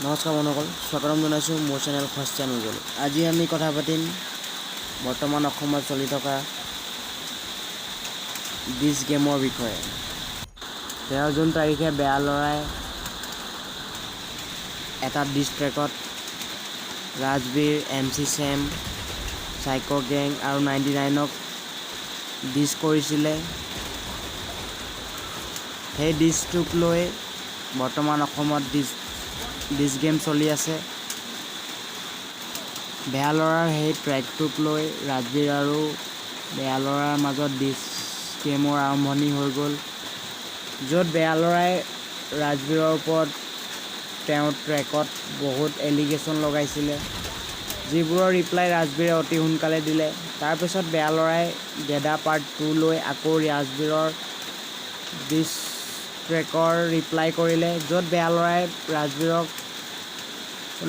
নমস্কাৰ বন্ধুসকল, স্বাগতম জনাইছোঁ মোৰ চেনেল খস্তিয়া নগ'লো। আজি আমি কথা পাতিম বৰ্তমান অসমত চলি থকা ডিছ গেমৰ বিষয়ে। 13 জুন তাৰিখে বেয়া ল'ৰাই এটা ডিছ ট্ৰেকত ৰাজবীৰ, MC চেম, চাইকো গেং আৰু 99ক ডিছ কৰিছিলে। সেই ডিছটোক লৈ বৰ্তমান অসমত ডিছ গেম চলি আছে। বেয়া ল'ৰাৰ সেই ট্ৰেকটোক লৈ ৰাজবীৰ আৰু বেয়া ল'ৰাৰ মাজত ডিছ গেমৰ আৰম্ভণি হৈ গ'ল, য'ত বেয়া ল'ৰাই ৰাজবীৰৰ ওপৰত তেওঁৰ ট্ৰেকত বহুত এলিগেশ্যন লগাইছিলে, যিবোৰৰ ৰিপ্লাই ৰাজবীৰে অতি সোনকালে দিলে। তাৰপিছত বেয়া ল'ৰাই গেদা পাৰ্ট 2 লৈ আকৌ ৰাজবীৰৰ ডিছ ট্ৰেকৰ ৰিপ্লাই কৰিলে, য'ত বেয়া ল'ৰাই ৰাজবীৰক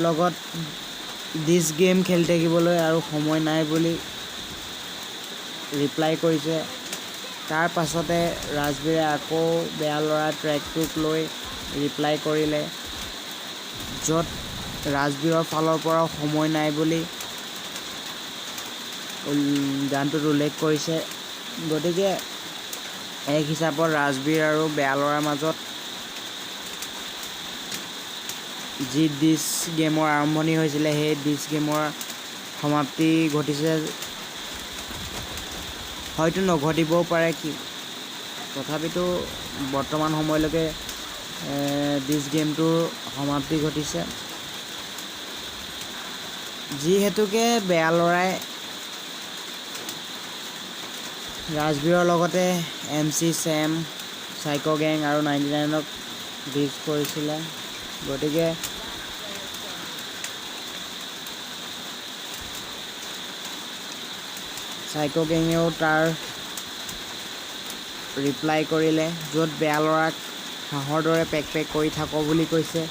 লগত ডিছ গেম খেলি থাকিবলৈ আৰু সময় নাই বুলি ৰিপ্লাই কৰিছে। তাৰ পাছতে ৰাজবীৰে আকৌ বেয়া ল'ৰাৰ ট্ৰেকটোক লৈ ৰিপ্লাই কৰিলে, য'ত ৰাজবীৰৰ ফালৰ পৰাও সময় নাই বুলি গানটোত উল্লেখ কৰিছে। গতিকে এক হিচাপত ৰাজবীৰ আৰু বেয়া ল'ৰাৰ মাজত যি ডিছ গেমৰ আৰম্ভণি হৈছিলে, সেই ডিছ গেমৰ সমাপ্তি ঘটিছে। হয়তো নঘটিবও পাৰে, তথাপিতো বৰ্তমান সময়লৈকে ডিছ গেমটোৰ সমাপ্তি ঘটিছে, যিহেতুকে বেয়া ল'ৰাই ৰাজবীৰৰ লগতে MC চেম, চাইকো গেং আৰু 99ক ডিছ কৰিছিলে। গতিকে চাইকো গেঙেও তাৰ ৰিপ্লাই কৰিলে, য'ত বেয়া ল'ৰাক হাঁহৰ দৰে পেক কৰি থাকো বুলি কৈছে।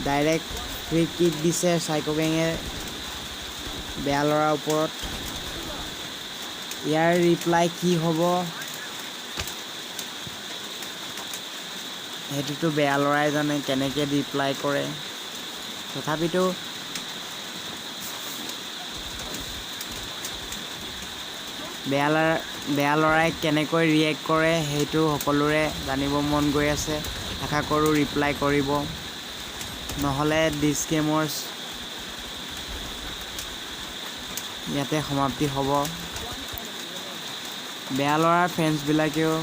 ডাইৰেক্ট ফ্ৰী কিক দিছে চাইকো গেঙে বেয়া ল'ৰাৰ ওপৰত। ইয়াৰ ৰিপ্লাই কি হ'ব সেইটোতো বেয়া ল'ৰাই জানে কেনেকৈ ৰিপ্লাই কৰে। তথাপিতো বেয়া ল'ৰাই কেনেকৈ ৰিয়েক্ট কৰে সেইটো সকলোৰে জানিব মন গৈ আছে। আশা কৰোঁ ৰিপ্লাই কৰিব, নহ'লে ডিছ গেমৰ ইয়াতে সমাপ্তি হ'ব। বেয়া ল'ৰাৰ ফেন্সবিলাকেও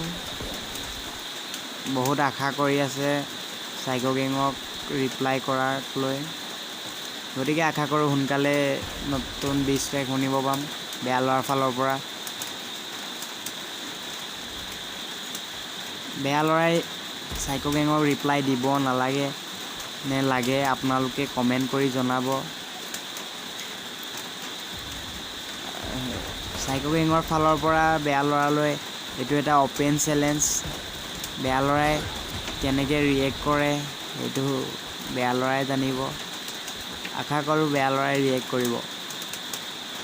বহুত আশা কৰি আছে চাইকো গেঙক ৰিপ্লাই কৰাক লৈ। গতিকে আশা কৰোঁ সোনকালে নতুন ডিছ ট্ৰেক শুনিব পাম বেয়া ল'ৰাৰ ফালৰ পৰা। বেয়া ল'ৰাই চাইকো গেঙক ৰিপ্লাই দিব নালাগে নে লাগে, আপোনালোকে কমেণ্ট কৰি জনাব। চাইকো গেঙৰ ফালৰ পৰা বেয়া ল'ৰালৈ এইটো এটা অ'পেন চেলেঞ্জ। বেয়া ল'ৰাই কেনেকৈ ৰিয়েক্ট কৰে সেইটো বেয়া ল'ৰাই জানিব। আশা কৰোঁ বেয়া ল'ৰাই ৰিয়েক্ট কৰিব।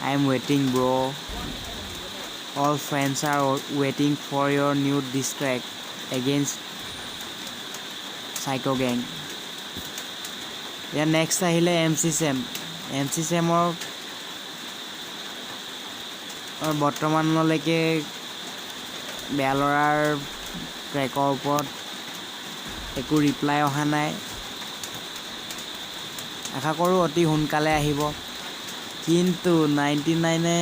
I am ৱেইটিং bro', all friends R ৱেইটিং for your new dish track against psycho gang. Year next আহিলে MC চেমৰ বৰ্তমানলৈকে বেয়া ল'ৰাৰ ট্ৰেকৰ ওপৰত একো ৰিপ্লাই অহা নাই। আশা কৰোঁ অতি সোনকালে আহিব, কিন্তু 99এ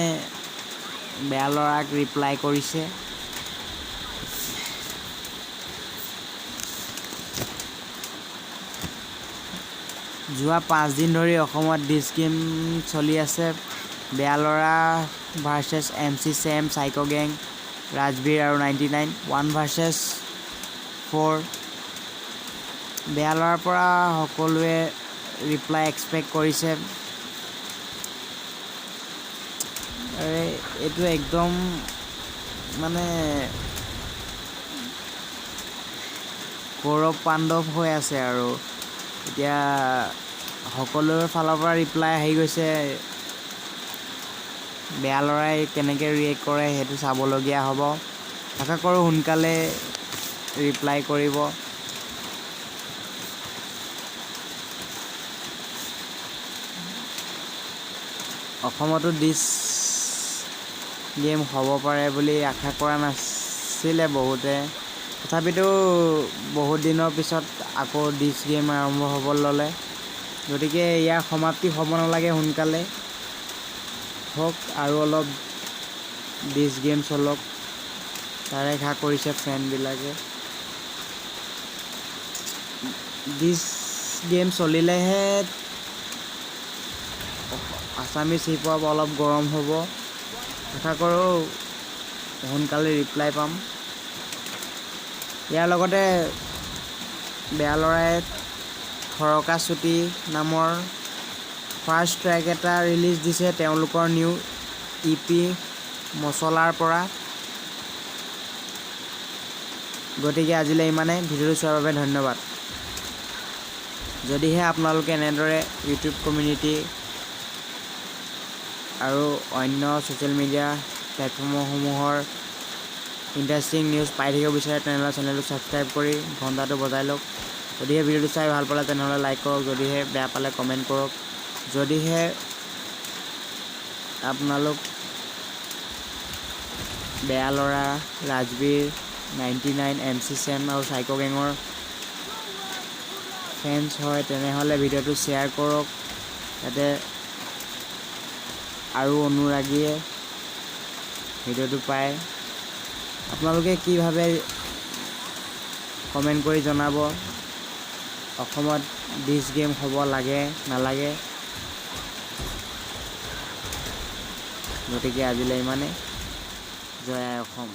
বেয়া ল'ৰাক ৰিপ্লাই কৰিছে। যোৱা 5 দিন ধৰি অসমত ডিছ গেম চলি আছে। বেয়া ল'ৰা ভাৰ্চেছ MC চেম, চাইকো গেং, ৰাজবীৰ আৰু 99 1 vs 4। বেয়া ল'ৰাৰ পৰা সকলোৱে ৰিপ্লাই এক্সপেক্ট কৰিছে। এইটো একদম মানে কৌৰৱ পাণ্ডৱ হৈ আছে আৰু এতিয়া সকলোৰে ফালৰ পৰা ৰিপ্লাই আহি গৈছে। বেয়া ল'ৰাই কেনেকৈ ৰিয়েক্ট কৰে সেইটো চাবলগীয়া হ'ব। আশা কৰোঁ সোনকালে ৰিপ্লাই কৰিব। অসমতো ডিছ গেম হ'ব পাৰে বুলি আশা কৰা নাছিলে বহুতে। তথাপিতো বহুত দিনৰ পিছত আকৌ ডিছ গেম আৰম্ভ হ'ব ল'লে। গতিকে ইয়াৰ সমাপ্তি হ'ব নালাগে, সোনকালে হওক আৰু অলপ ডিছ গেম চলক, তাৰে আশা কৰিছে ফেনবিলাকে। ডিছ গেম চলিলেহে আছামিছ হিপ হপ অলপ গৰম হ'ব। আশা কৰোঁ সোনকালে ৰিপ্লাই পাম। ইয়াৰ লগতে বেয়া ল'ৰাই থৰকা চুটি নামৰ ফাৰ্ষ্ট ট্ৰেক এটা ৰিলিজ দিছে তেওঁলোকৰ নিউ EP মচলাৰ পৰা। গতিকে আজিলৈ ইমানে। ভিডিঅ'টো চোৱাৰ বাবে ধন্যবাদ। যদিহে আপোনালোকে এনেদৰে ইউটিউব কমিউনিটি আৰু অন্য ছ'চিয়েল মিডিয়া প্লেটফৰ্মসমূহৰ ইণ্টাৰেষ্টিং নিউজ পাই থাকিব বিচাৰে তেনেহ'লে চেনেলটো ছাবস্ক্ৰাইব কৰি ঘণ্টাটো বজাই লওক। যদিহে ভিডিঅ'টো চাই ভাল পালে তেনেহ'লে লাইক কৰক, যদিহে বেয়া পালে কমেণ্ট কৰক। যদিহে আপোনালোক বেয়া ল'ৰা, ৰাজবীৰ, 99, MC চেম আৰু চাইকো গেঙৰ ফেন্স হয় তেনেহ'লে ভিডিঅ'টো শ্বেয়াৰ কৰক, যাতে আৰু অনুৰাগীয়ে ভিডিঅ'টো পায়। আপোনালোকে কি ভাবে কমেণ্ট কৰি জনাব। অসমত ডিছ গেম হ'ব লাগে নালাগে। গতিকে আজিলৈ ইমানে। জয় আই অসম।